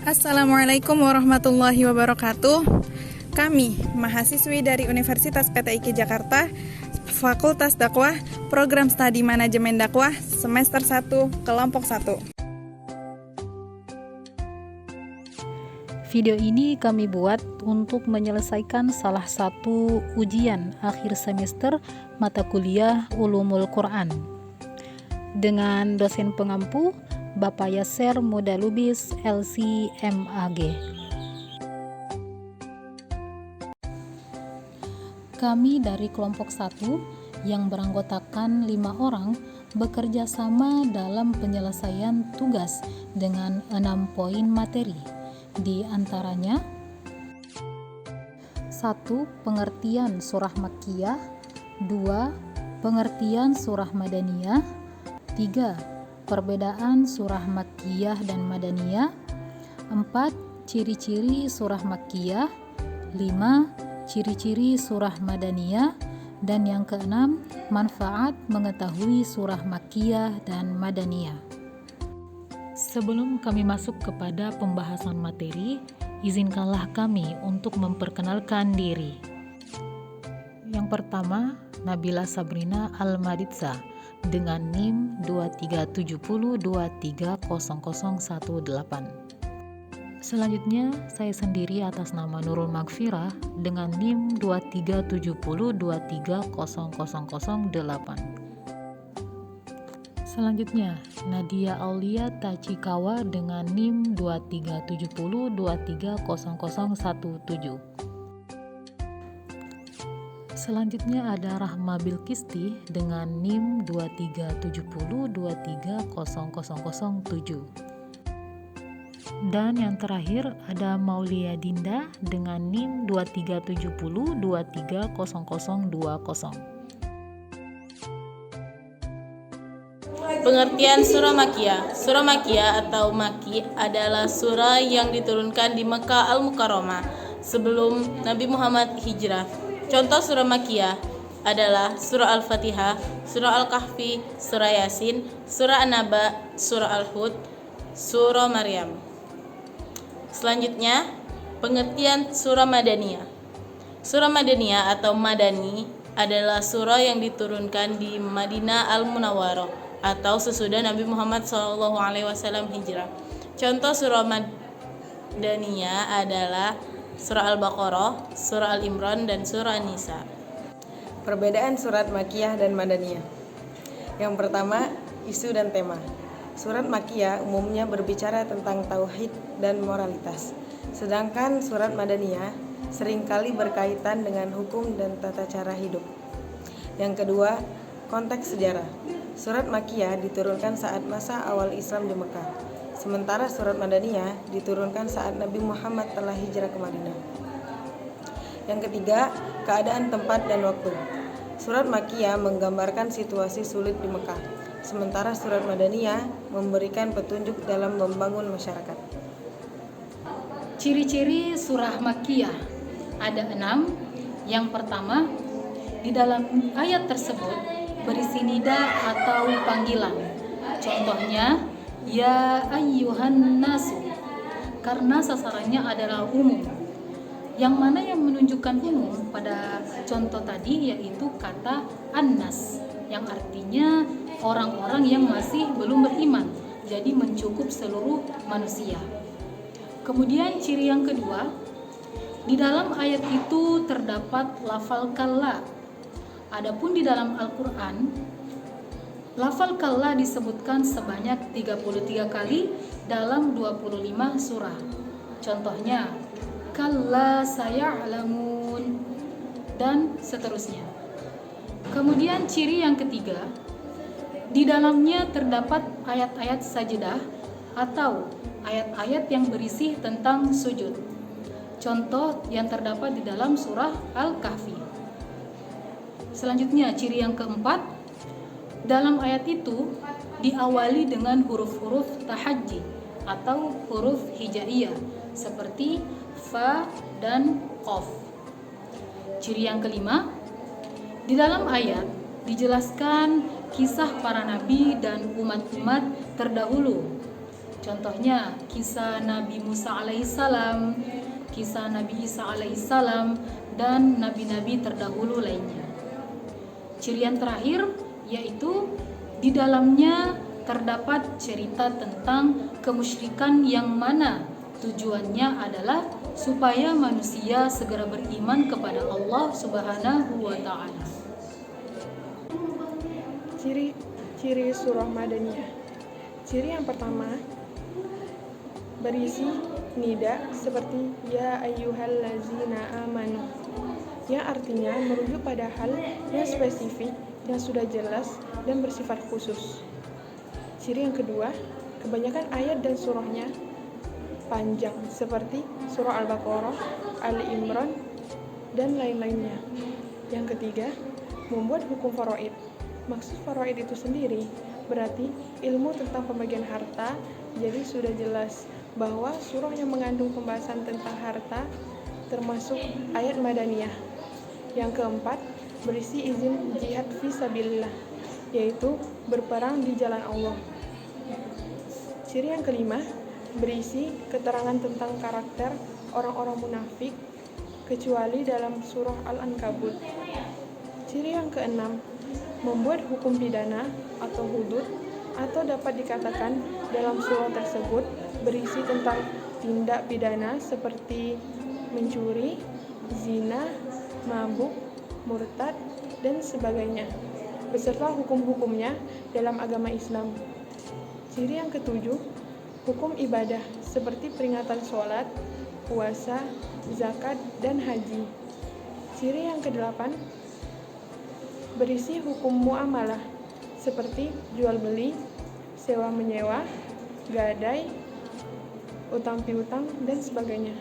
Assalamualaikum warahmatullahi wabarakatuh. Kami, mahasiswi dari Universitas PTIK Jakarta, Fakultas Dakwah, Program Studi Manajemen Dakwah, semester 1, kelompok 1. Video ini kami buat untuk menyelesaikan salah satu ujian akhir semester mata kuliah Ulumul Quran dengan dosen pengampu Bapak Yasser Mudalubis LC.MAG. Kami dari kelompok 1 yang beranggotakan 5 orang bekerja sama dalam penyelesaian tugas dengan 6 poin materi. Di antaranya 1. Pengertian surah Makkiyah, 2. Pengertian surah Madaniyah, 3. Perbedaan surah Makkiyah dan Madaniyah, 4. Ciri-ciri surah Makkiyah, 5. Ciri-ciri surah Madaniyah, dan yang keenam, manfaat mengetahui surah Makkiyah dan Madaniyah. Sebelum kami masuk kepada pembahasan materi, izinkanlah kami untuk memperkenalkan diri. Yang pertama, Nabila Sabrina Al-Maditsa dengan NIM 2370230018. Selanjutnya, saya sendiri atas nama Nurul Magfirah dengan NIM 2370230008. Selanjutnya, Nadia Aulia Tachikawa dengan NIM 2370230017. Selanjutnya ada Rahma Bilkisti dengan NIM 2370230007. Dan yang terakhir ada Maulia Dinda dengan NIM 2370230020. Pengertian surah Makkiyah. Surah Makkiyah atau Makki adalah surah yang diturunkan di Mekah Al-Mukarramah sebelum Nabi Muhammad hijrah. Contoh surah Makkiyah adalah surah Al-Fatihah, surah Al-Kahfi, surah Yasin, surah An-Naba, surah Al-Hud, surah Maryam. Selanjutnya, pengertian surah Madaniyah. Surah Madaniyah atau Madani adalah surah yang diturunkan di Madinah Al-Munawwarah atau sesudah Nabi Muhammad SAW hijrah. Contoh surah Madaniyah adalah surah Al-Baqarah, surah Al-Imran, dan surah An-Nisa. Perbedaan surat Makkiyah dan Madaniyah. Yang pertama, isu dan tema. Surat Makkiyah umumnya berbicara tentang tauhid dan moralitas, sedangkan surat Madaniyah seringkali berkaitan dengan hukum dan tata cara hidup. Yang kedua, konteks sejarah. Surat Makkiyah diturunkan saat masa awal Islam di Mekah, sementara surat Madaniyah diturunkan saat Nabi Muhammad telah hijrah ke Madinah. Yang ketiga, keadaan tempat dan waktu. Surat Makkiyah menggambarkan situasi sulit di Mekah, sementara surat Madaniyah memberikan petunjuk dalam membangun masyarakat. Ciri-ciri surah Makkiyah ada 6. Yang pertama, di dalam ayat tersebut berisi nida atau panggilan. Contohnya, ya ayyuhan nasu, karena sasarannya adalah umum. Yang mana yang menunjukkan umum pada contoh tadi yaitu kata annas, yang artinya orang-orang yang masih belum beriman, jadi mencukup seluruh manusia. Kemudian ciri yang kedua, di dalam ayat itu terdapat lafal kalla. Adapun di dalam Al-Quran, lafal kalla disebutkan sebanyak 33 kali dalam 25 surah. Contohnya, kalla saya'lamun, dan seterusnya. Kemudian ciri yang ketiga, di dalamnya terdapat ayat-ayat sajdah atau ayat-ayat yang berisi tentang sujud. Contoh yang terdapat di dalam surah Al-Kahfi. Selanjutnya, ciri yang keempat, dalam ayat itu diawali dengan huruf-huruf tahajji atau huruf hijaiyah seperti fa dan qaf. Ciri yang kelima, di dalam ayat dijelaskan kisah para nabi dan umat-umat terdahulu. Contohnya kisah Nabi Musa alaihissalam, kisah Nabi Isa alaihissalam, dan nabi-nabi terdahulu lainnya. Ciri yang terakhir yaitu di dalamnya terdapat cerita tentang kemusyrikan yang mana tujuannya adalah supaya manusia segera beriman kepada Allah Subhanahu wa taala. Ciri surah Madaniyah. Ciri yang pertama, berisi nida seperti ya ayyuhallazina amanu, yang artinya merujuk pada hal yang spesifik yang sudah jelas dan bersifat khusus. Ciri yang kedua, kebanyakan ayat dan surahnya panjang seperti surah Al-Baqarah, Ali Imran, dan lain-lainnya. Yang ketiga, membuat hukum faraid. Maksud faraid itu sendiri berarti ilmu tentang pembagian harta, jadi sudah jelas bahwa surah yang mengandung pembahasan tentang harta termasuk ayat Madaniyah. Yang keempat, berisi izin jihad fisabilillah, yaitu berperang di jalan Allah. Ciri yang kelima, berisi keterangan tentang karakter orang-orang munafik kecuali dalam surah Al-Ankabut. Ciri yang keenam, membuat hukum pidana atau hudud, atau dapat dikatakan dalam surah tersebut berisi tentang tindak pidana seperti mencuri, zina, mabuk, murtad, dan sebagainya, beserta hukum-hukumnya dalam agama Islam. Ciri yang ketujuh, hukum ibadah seperti peringatan sholat, puasa, zakat, dan haji. Ciri yang kedelapan, berisi hukum muamalah seperti jual beli, sewa menyewa, gadai, utang piutang, dan sebagainya.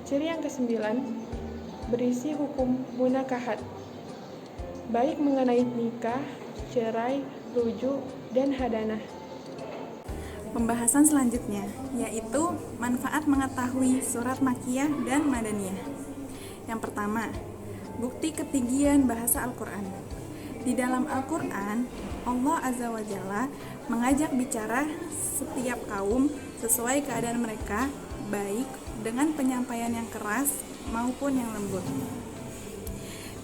Ciri yang kesembilan, berisi hukum munakahat, baik mengenai nikah, cerai, rujuk, dan hadanah. Pembahasan selanjutnya yaitu manfaat mengetahui surat Makkiyah dan Madaniyah. Yang pertama, bukti ketinggian bahasa Al-Quran. Di dalam Al-Quran, Allah Azza wa Jalla mengajak bicara setiap kaum sesuai keadaan mereka, baik dengan penyampaian yang keras maupun yang lembut.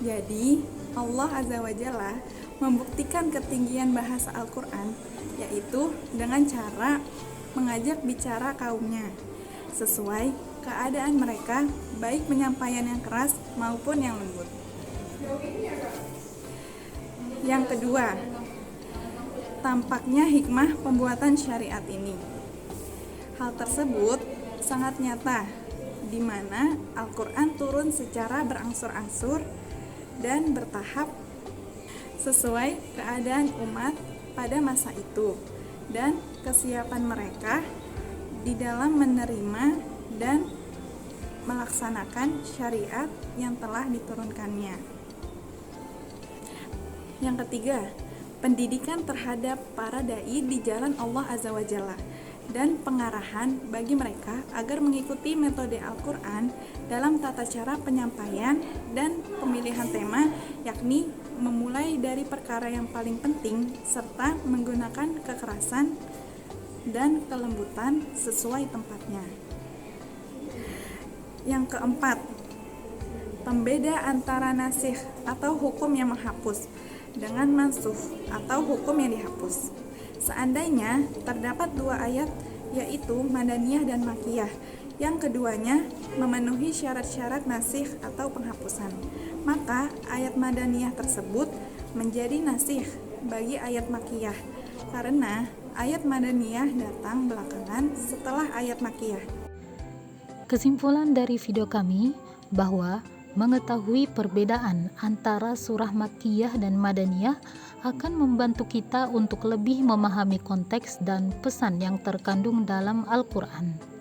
Jadi, Allah Azza wa Jalla membuktikan ketinggian bahasa Al-Quran, yaitu dengan cara mengajak bicara kaumnya sesuai keadaan mereka, baik penyampaian yang keras maupun yang lembut. Yang kedua, tampaknya hikmah pembuatan syariat ini. Hal tersebut sangat nyata, di mana Al-Quran turun secara berangsur-angsur dan bertahap sesuai keadaan umat pada masa itu dan kesiapan mereka di dalam menerima dan melaksanakan syariat yang telah diturunkannya. Yang ketiga, pendidikan terhadap para dai di jalan Allah Azza wa Jalla dan pengarahan bagi mereka agar mengikuti metode Al-Quran dalam tata cara penyampaian dan pemilihan tema, yakni memulai dari perkara yang paling penting serta menggunakan kekerasan dan kelembutan sesuai tempatnya. Yang keempat, pembeda antara nasikh atau hukum yang menghapus dengan mansukh atau hukum yang dihapus. Seandainya terdapat dua ayat, yaitu Madaniyah dan Makkiyah, yang keduanya memenuhi syarat-syarat nasikh atau penghapusan, maka ayat Madaniyah tersebut menjadi nasikh bagi ayat Makkiyah, karena ayat Madaniyah datang belakangan setelah ayat Makkiyah. Kesimpulan dari video kami bahwa mengetahui perbedaan antara surah Makkiyah dan Madaniyah akan membantu kita untuk lebih memahami konteks dan pesan yang terkandung dalam Al-Quran.